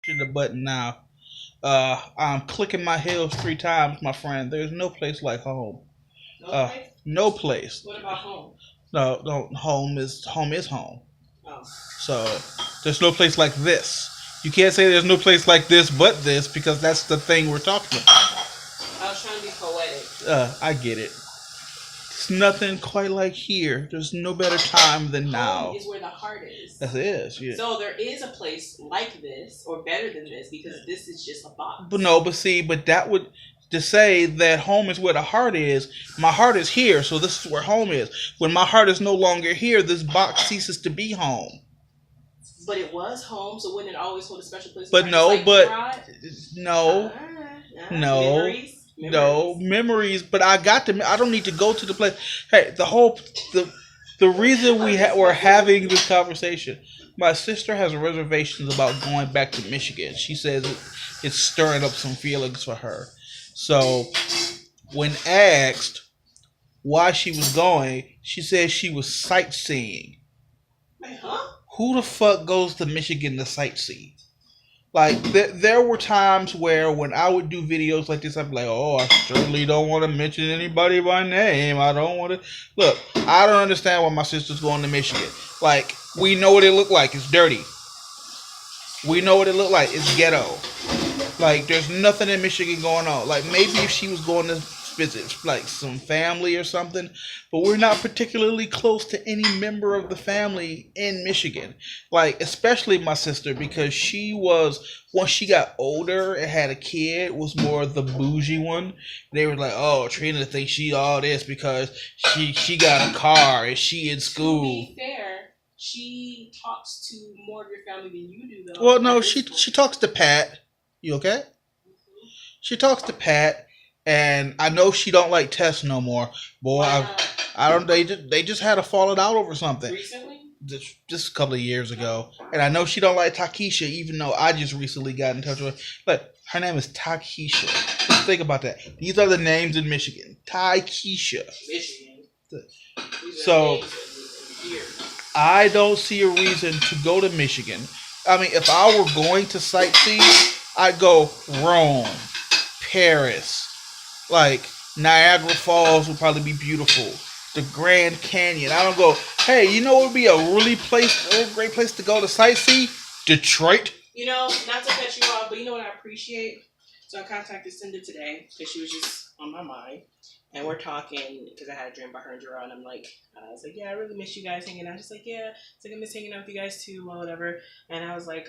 The button now. I'm clicking my heels 3 times, my friend. There's no place like home. No place? No place. What about home? No, no. Home is home. Oh. So there's no place like this. You can't say there's no place like this but this because that's the thing we're talking about. I was trying to be poetic. I get it. It's nothing quite like here. There's no better time than now. Home is where the heart is. That is, yeah. So there is a place like this, or better than this, because this is just a box. But that would to say that home is where the heart is. My heart is here, so this is where home is. When my heart is no longer here, this box ceases to be home. But it was home, so wouldn't it always hold a special place? But no, like but pride? no, no. Memories? No memories, but I don't need to go to the place. Hey, the reason we're having this conversation, my sister has reservations about going back to Michigan. She says it's stirring up some feelings for her. So when asked why she was going, she said she was sightseeing. Wait, huh? Who the fuck goes to Michigan to sightsee? Like, there were times where when I would do videos like this, I'd be like, oh, I certainly don't want to mention anybody by name. I don't want to. Look, I don't understand why my sister's going to Michigan. Like, we know what it looked like. It's dirty. We know what it looked like. It's ghetto. Like, there's nothing in Michigan going on. Like, maybe if she was going to visit, like, some family or something, but we're not particularly close to any member of the family in Michigan. Like, especially my sister, because she was, once she got older and had a kid, was more the bougie one. They were like, oh, Trina thinks she all this because she got a car and she in school. To be fair, she talks to more of your family than you do, though. Well, no, she talks to Pat. You okay? Mm-hmm. She talks to Pat, and I know she don't like Tess no more. Boy, I don't. They just had a falling out over something. Recently? Just a couple of years ago, and I know she don't like Takesha, even though I just recently got in touch with her. But her name is Takesha. Just think about that. These are the names in Michigan. Takesha. Michigan. So I don't see a reason to go to Michigan. I mean, if I were going to sightsee, I'd go Rome, Paris, like Niagara Falls would probably be beautiful. The Grand Canyon. I don't go, hey, you know what would be a really great place to go to sightsee? Detroit. You know, not to cut you off, but you know what I appreciate? So I contacted Cinda today because she was just on my mind. And we're talking because I had a dream about her and Gerard. And I'm like, I was like, yeah, I really miss you guys hanging out. She's like, yeah, it's like I miss hanging out with you guys too, or whatever. And I was like,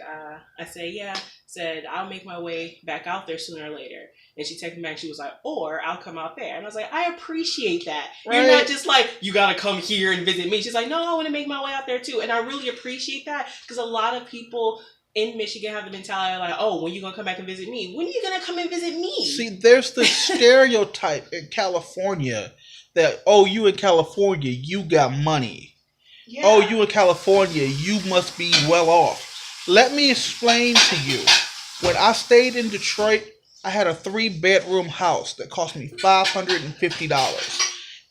I said, yeah, said I'll make my way back out there sooner or later. And she texted me back. She was like, or I'll come out there. And I was like, I appreciate that. Right. You're not just like, you gotta come here and visit me. She's like, no, I want to make my way out there too. And I really appreciate that because a lot of people in Michigan have the mentality like, oh, when you gonna come back and visit me? When are you gonna come and visit me? See, there's the stereotype in California that, oh, you in California, you got money. Yeah. Oh, you in California, you must be well off. Let me explain to you. When I stayed in Detroit, I had a 3-bedroom house that cost me $550.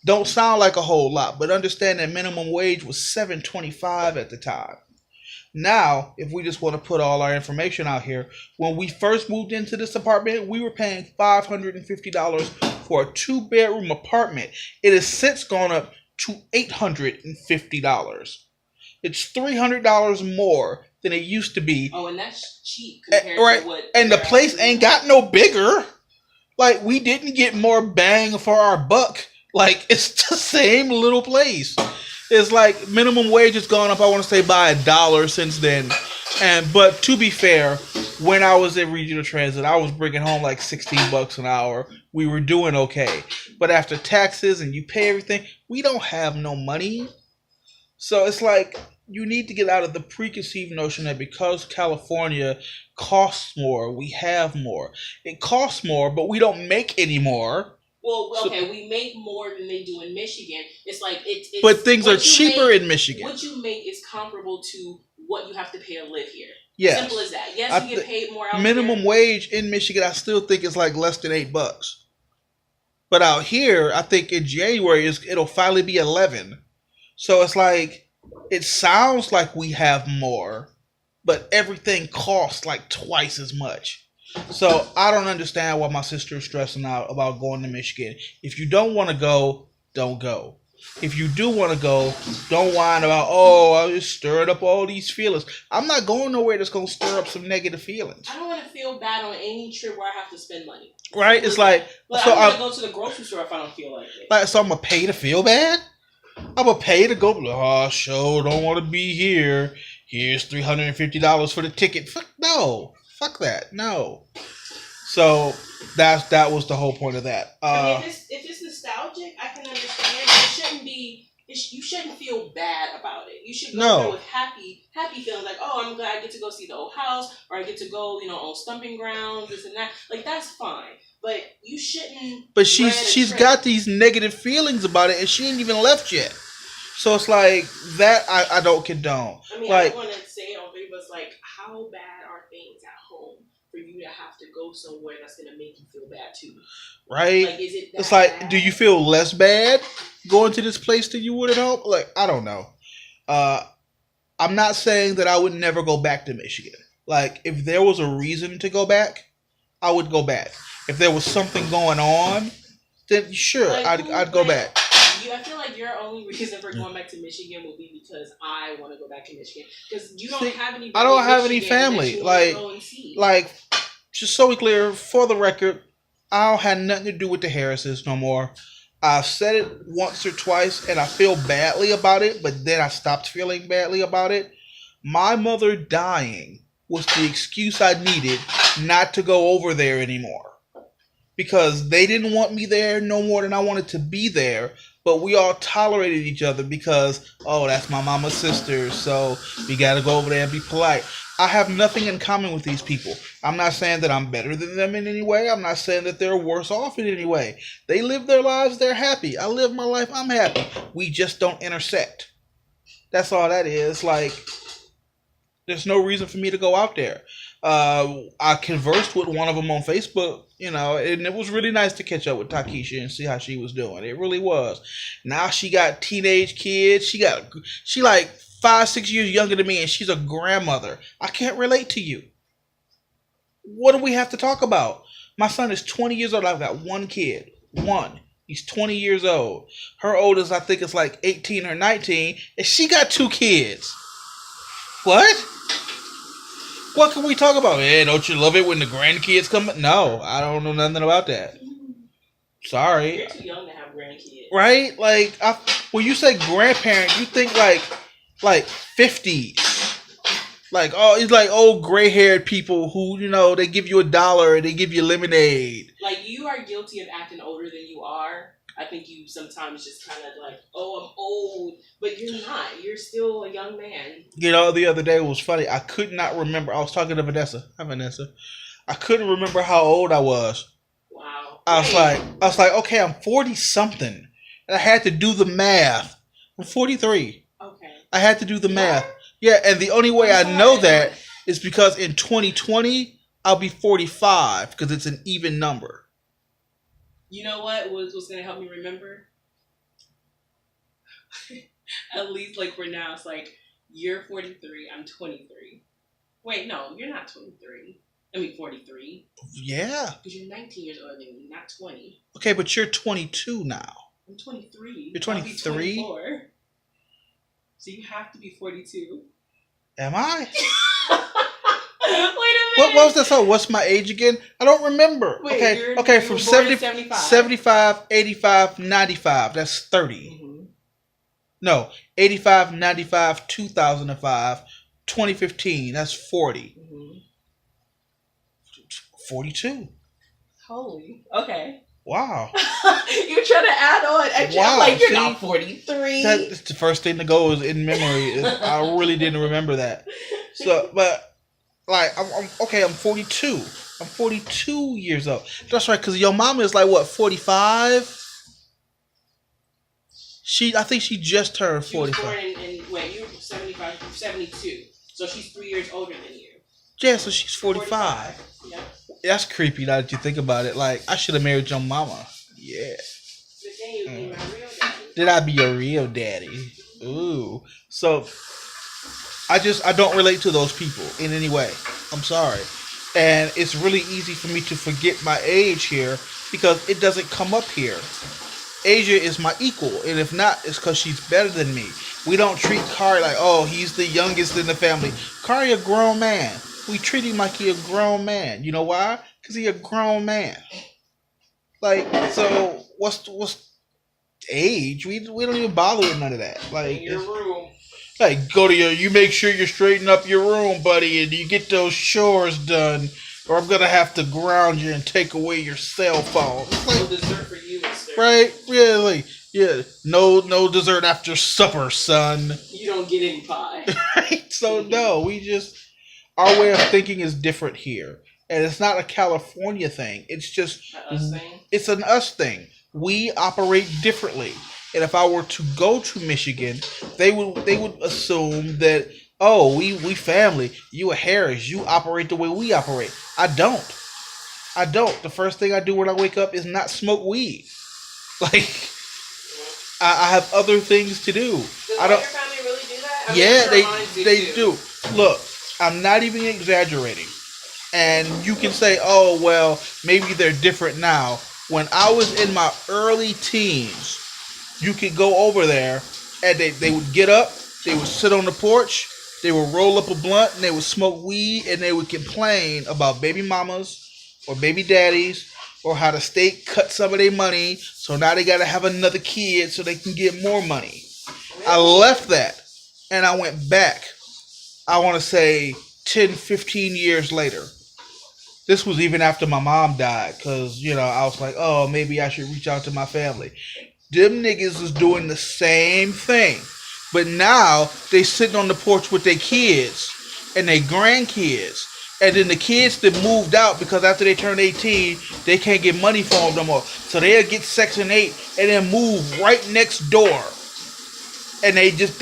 Don't sound like a whole lot, but understand that minimum wage was $7.25 at the time. Now, if we just want to put all our information out here, when we first moved into this apartment, we were paying $550 for a 2-bedroom apartment. It has since gone up to $850. It's $300 more than it used to be. Oh, and that's cheap compared to what. And the place ain't got no bigger. Like, we didn't get more bang for our buck. Like, it's the same little place. It's like minimum wage has gone up, I want to say, by $1 since then. But to be fair, when I was in regional transit, I was bringing home like $16 an hour. We were doing okay. But after taxes and you pay everything, we don't have no money. So it's like you need to get out of the preconceived notion that because California costs more, we have more. It costs more, but we don't make any more. Well, okay, we make more than they do in Michigan. It's like it's but things are cheaper in Michigan. What you make is comparable to what you have to pay to live here. Yes. Simple as that. Yes, you get paid more out minimum here. Wage in Michigan, I still think it's like less than $8. But out here, I think in January it'll finally be 11. So it's like it sounds like we have more, but everything costs like twice as much. So I don't understand why my sister is stressing out about going to Michigan. If you don't want to go, don't go. If you do want to go, don't whine about, oh, I just stirred up all these feelings. I'm not going nowhere that's going to stir up some negative feelings. I don't want to feel bad on any trip where I have to spend money. Right? It's like, but so I don't want to go to the grocery store if I don't feel like it. Like, so I'm going to pay to feel bad? I'm going to pay to go, oh, sure, don't want to be here. Here's $350 for the ticket. Fuck no. Fuck that. No. So that was the whole point of that. I mean, if it's nostalgic, I can understand. It shouldn't be. You shouldn't feel bad about it. You should go there with happy feelings, like, oh, I'm glad I get to go see the old house, or I get to go, on stomping grounds, this and that. Like, that's fine, but you shouldn't. But she's got these negative feelings about it, and she ain't even left yet. So it's like that. I don't condone. I mean, like, I want to say it on video, but like, how bad are things at home for you to have to go somewhere that's gonna make you feel bad too? Right? Like, is it that it's like, bad? Do you feel less bad going to this place than you would at home? Like, I don't know. I'm not saying that I would never go back to Michigan. Like, if there was a reason to go back, I would go back. If there was something going on, then sure, like, I'd go back. I feel like your only reason for going back to Michigan will be because I want to go back to Michigan, because you don't have any. I don't have any family. Like, just so we clear, for the record, I don't have nothing to do with the Harrises no more. I've said it once or twice, and I feel badly about it, but then I stopped feeling badly about it. My mother dying was the excuse I needed not to go over there anymore, because they didn't want me there no more than I wanted to be there. But we all tolerated each other because, oh, that's my mama's sister, so we got to go over there and be polite. I have nothing in common with these people. I'm not saying that I'm better than them in any way. I'm not saying that they're worse off in any way. They live their lives, they're happy. I live my life, I'm happy. We just don't intersect. That's all that is. Like, there's no reason for me to go out there. I conversed with one of them on Facebook, and it was really nice to catch up with Takesha and see how she was doing. It really was. Now she got teenage kids. She like 5-6 years younger than me, and she's a grandmother. I can't relate to you. What do we have to talk about? My son is 20 years old. I've got one kid. One. He's 20 years old. Her oldest, I think, is like 18 or 19, and she got 2 kids. What? What can we talk about? Hey, don't you love it when the grandkids come? No, I don't know nothing about that. Sorry. You're too young to have grandkids. Right? Like, when you say grandparent, you think like 50s. Like, oh, it's like old gray-haired people who, they give you $1 and they give you lemonade. Like, you are guilty of acting older than you are. I think you sometimes just kind of like, oh, I'm old, but you're not. You're still a young man. The other day it was funny. I could not remember. I was talking to Vanessa. Hi, Vanessa. I couldn't remember how old I was. Wow. I was like, okay, I'm 40 something, and I had to do the math. I'm 43. Okay. I had to do the math. Yeah, and the only way I know that is because in 2020 I'll be 45 because it's an even number. You know what was going to help me remember? At least, like, for now, it's like, you're 43, I'm 23. Wait, no, you're not 23. I mean, 43. Yeah. Because you're 19 years older than me, not 20. Okay, but you're 22 now. I'm 23. You're 23? So you have to be 42. Am I? Wait a minute. What was that song? What's my age again? I don't remember. Wait, okay, from 75, 85, 95. That's 30. Mm-hmm. No, 85, 95, 2005, 2015. That's 40. Mm-hmm. 42. Holy. Okay. Wow. You're trying to add on extra. Wow. Like, you're not 43. That's the first thing that goes in memory. I really didn't remember that. So, but... Like, I'm 42. I'm 42 years old. That's right, because your mama is like, what, 45? I think she just turned 45. She was born in wait, you were 75, 72. So she's 3 years older than you. Yeah, so she's 45. Yep. That's creepy now that you think about it. Like, I should have married your mama. Yeah. But then you'd be my real daddy. Then I'd be your real daddy. Ooh. So, I don't relate to those people in any way. I'm sorry. And it's really easy for me to forget my age here because it doesn't come up here. Asia is my equal, and if not, it's because she's better than me. We don't treat Kari like, oh, he's the youngest in the family. Kari a grown man. We treat him like he a grown man. You know why? Because he a grown man. Like, so what's age? We don't even bother with none of that. Like, In your room. like go to you make sure you straighten up your room, buddy, and you get those chores done, or I'm gonna have to ground you and take away your cell phone. It's No like, dessert for you, mister. right? Really? Yeah. No dessert after supper, son. You don't get any pie. Right? So no, we just our way of thinking is different here. And it's not a California thing. It's just Us thing. it's an us thing. We operate differently. And if I were to go to Michigan, they would assume that, oh, we family, you a Harris, you operate the way we operate. I don't. The first thing I do when I wake up is not smoke weed. Like, I have other things to do. Does I all don't. your family really do that? I Yeah, mean, I'm sure mine they too. do. Look, I'm not even exaggerating. And you can say, oh, well, maybe they're different now. When I was in my early teens, you could go over there and they would get up, they would sit on the porch, they would roll up a blunt, and they would smoke weed, and they would complain about baby mamas or baby daddies or how the state cut some of their money, so now they got to have another kid so they can get more money. I left that and I went back, I want to say 10, 15 years later. This was even after my mom died, because, I was like, oh, maybe I should reach out to my family. Them niggas is doing the same thing. But now they sitting on the porch with their kids and their grandkids. And then the kids that moved out because after they turn 18, they can't get money for them no more. So they'll get Section 8 and then move right next door. And they just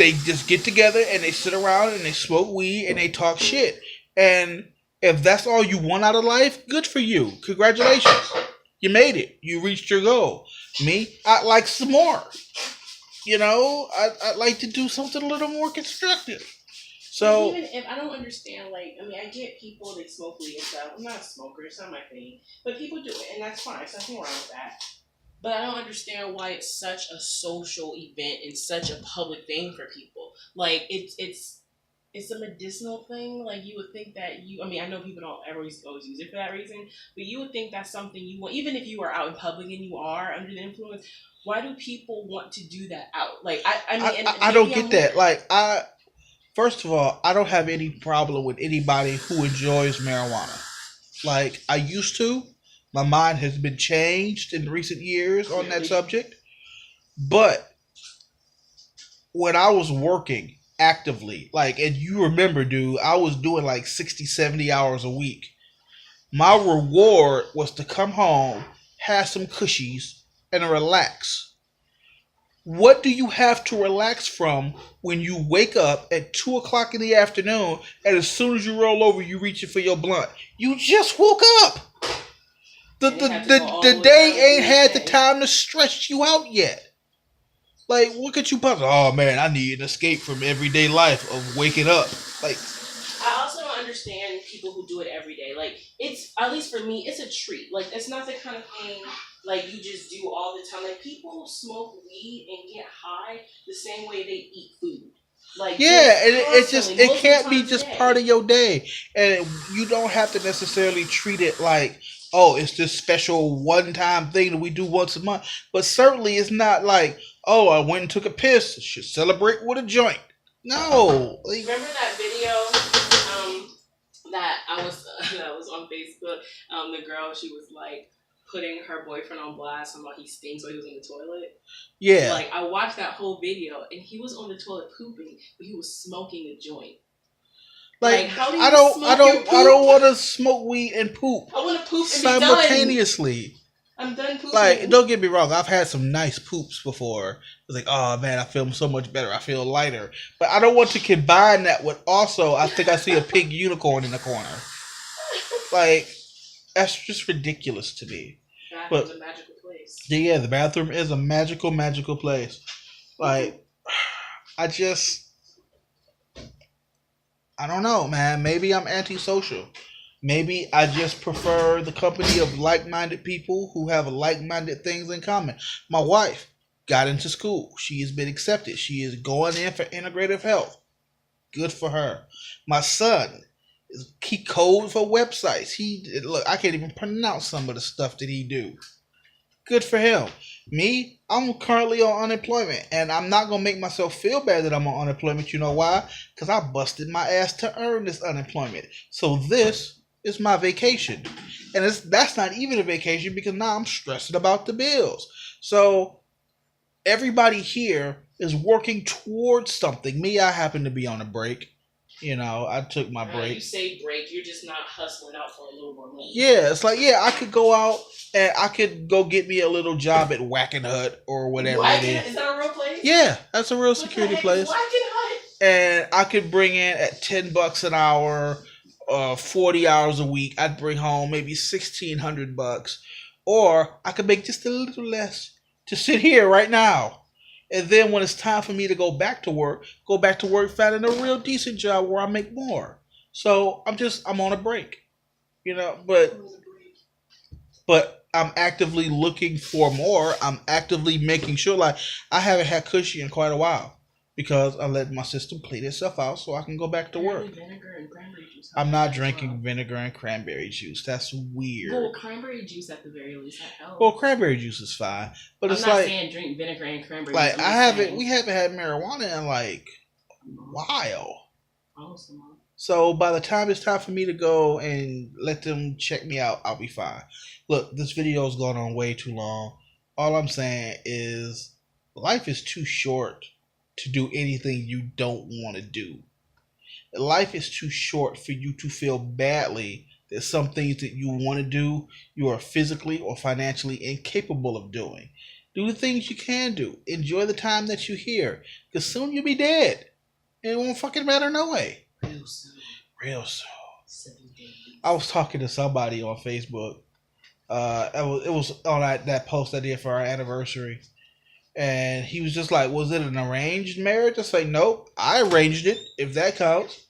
get together and they sit around and they smoke weed and they talk shit. And if that's all you want out of life, good for you. Congratulations. You made it. You reached your goal. Me, I'd like some more. I'd like to do something a little more constructive. So even if I don't understand, I get people that smoke weed and stuff. I'm not a smoker, it's not my thing. But people do it, and that's fine. There's nothing wrong with that. But I don't understand why it's such a social event and such a public thing for people. Like, it's a medicinal thing. Like, you would think that I know people don't ever always use it for that reason, but you would think that's something you want, even if you are out in public and you are under the influence. Why do people want to do that out? Like, I don't get that. Like, first of all, I don't have any problem with anybody who enjoys marijuana. Like, I used to. My mind has been changed in recent years on that subject. But when I was working actively, and you remember, dude, I was doing 60, 70 hours a week. My reward was to come home, have some cushies, and relax. What do you have to relax from when you wake up at 2 o'clock in the afternoon and as soon as you roll over, you reach it for your blunt? You just woke up. The day ain't had the time to stretch you out yet. Like, what could you possibly? Oh man, I need an escape from everyday life of waking up. Like, I also don't understand people who do it every day. Like, it's, at least for me, it's a treat. Like, it's not the kind of thing you just do all the time. Like, people smoke weed and get high the same way they eat food. Like, yeah, and it can't be just part of your day, and you don't have to necessarily treat it like, oh, it's this special one-time thing that we do once a month. But certainly it's not like, oh, I went and took a piss, should celebrate with a joint. No. Remember that video that was on Facebook? The girl, she was putting her boyfriend on blast about he stinks while he was in the toilet. Yeah. I watched that whole video and he was on the toilet pooping, but he was smoking a joint. How do you I don't want to smoke weed and poop. I want to poop and simultaneously. I'm done pooping. Don't get me wrong. I've had some nice poops before. It's oh man, I feel so much better. I feel lighter. But I don't want to combine that with also, I think I see a pink unicorn in the corner. That's just ridiculous to me. Bathroom's a magical place. Yeah, the bathroom is a magical, magical place. I just... I don't know, man. Maybe I'm antisocial. Maybe I just prefer the company of like-minded people who have like-minded things in common. My wife got into school. She has been accepted. She is going in for integrative health. Good for her. My son, he codes for websites. I can't even pronounce some of the stuff that he do. Good for him. Me, I'm currently on unemployment, and I'm not gonna make myself feel bad that I'm on unemployment. You know why? Because I busted my ass to earn this unemployment. So this is my vacation, and that's not even a vacation because now I'm stressing about the bills. So everybody here is working towards something. Me, I happen to be on a break. I took my break. You say break, you're just not hustling out for a little more money. Yeah, it's like, yeah, I could go out and I could go get me a little job at Whacking Hut or whatever it is. Is that a real place? Yeah, that's a real security place. Whacking Hut? And I could bring in at $10 an hour, 40 hours a week. I'd bring home maybe $1,600, or I could make just a little less to sit here right now. And then when it's time for me to go back to work finding a real decent job where I make more. So I'm on a break, but I'm actively looking for more. I'm actively making sure, like, I haven't had cushy in quite a while because I let my system clean itself out so I can go back to work. Vinegar and cranberry juice. I'm not drinking vinegar and cranberry juice. That's weird. Well, cranberry juice at the very least helps. Well, cranberry juice is fine, but I'm it's not like saying drink vinegar and cranberry. Like we haven't had marijuana in like a while. Awesome. So by the time it's time for me to go and let them check me out, I'll be fine. Look, this video's gone on way too long. All I'm saying is life is too short to do anything you don't want to do. Life is too short for you to feel badly that some things that you want to do, you are physically or financially incapable of doing. Do the things you can do. Enjoy the time that you're here, because soon you'll be dead. It won't fucking matter no way. Real soon. I was talking to somebody on Facebook. It was on that post I did for our anniversary. And he was just like, was it an arranged marriage? I say, nope, I arranged it, if that counts.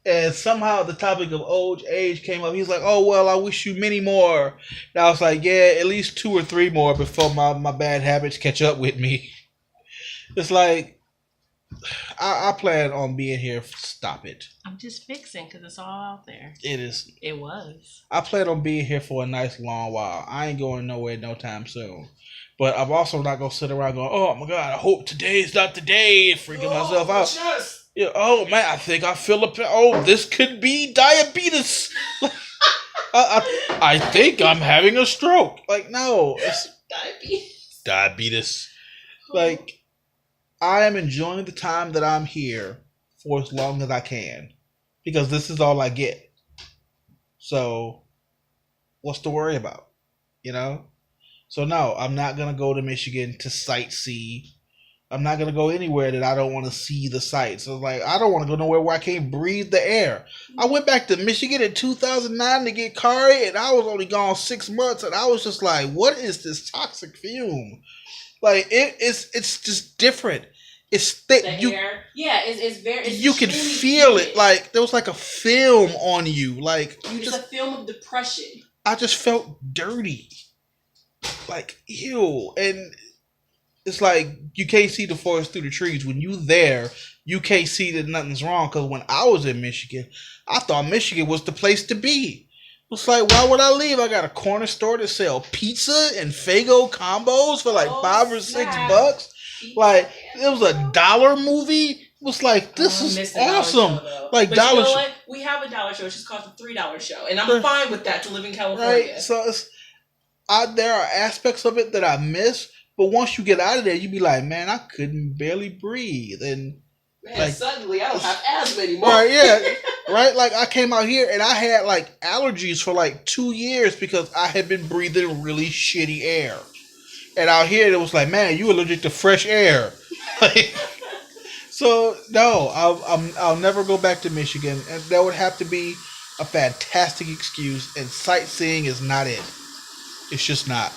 And somehow the topic of old age came up. He's like, oh, well, I wish you many more. And I was like, yeah, at least 2 or 3 more before my bad habits catch up with me. It's like, I plan on being here. Stop it. I'm just fixing because it's all out there. It is. It was. I plan on being here for a nice long while. I ain't going nowhere no time soon. But I'm also not going to sit around going, oh, my God, I hope today is not the day, freaking myself out. Yeah, oh, man, I think I feel this could be diabetes. I think I'm having a stroke. Like, no. It's diabetes. Like, I am enjoying the time that I'm here for as long as I can. Because this is all I get. So, what's to worry about? So no, I'm not going to go to Michigan to sightsee. I'm not going to go anywhere that I don't want to see the sights. So like, I don't want to go nowhere where I can't breathe the air. I went back to Michigan in 2009 to get Kari, and I was only gone 6 months, and I was just like, what is this toxic fume? Like, it's just different. It's thick. Air. Yeah, it's very. You can feel it. Like, there was like a film on you. Like, it's a film of depression. I just felt dirty. Like, ew. And it's like you can't see the forest through the trees. When you there, you can't see that nothing's wrong. Because when I was in Michigan, I thought Michigan was the place to be. It's like, why would I leave? I got a corner store to sell pizza and Faygo combos for like $5 or $6. Like, it was a $1 movie. It was like, this is awesome. Show, like, but dollar you know what? We have a dollar show. It's just called the $3 show, and I'm fine with that to live in California. Right? So there are aspects of it that I miss, but once you get out of there, you be like, man, I couldn't barely breathe, and man, suddenly I don't have asthma anymore. Right? Yeah, right. Like, I came out here and I had like allergies for like 2 years because I had been breathing really shitty air. And out here, it was like, man, you allergic to fresh air. So no, I'll never go back to Michigan, and that would have to be a fantastic excuse. And sightseeing is not it. It's just not.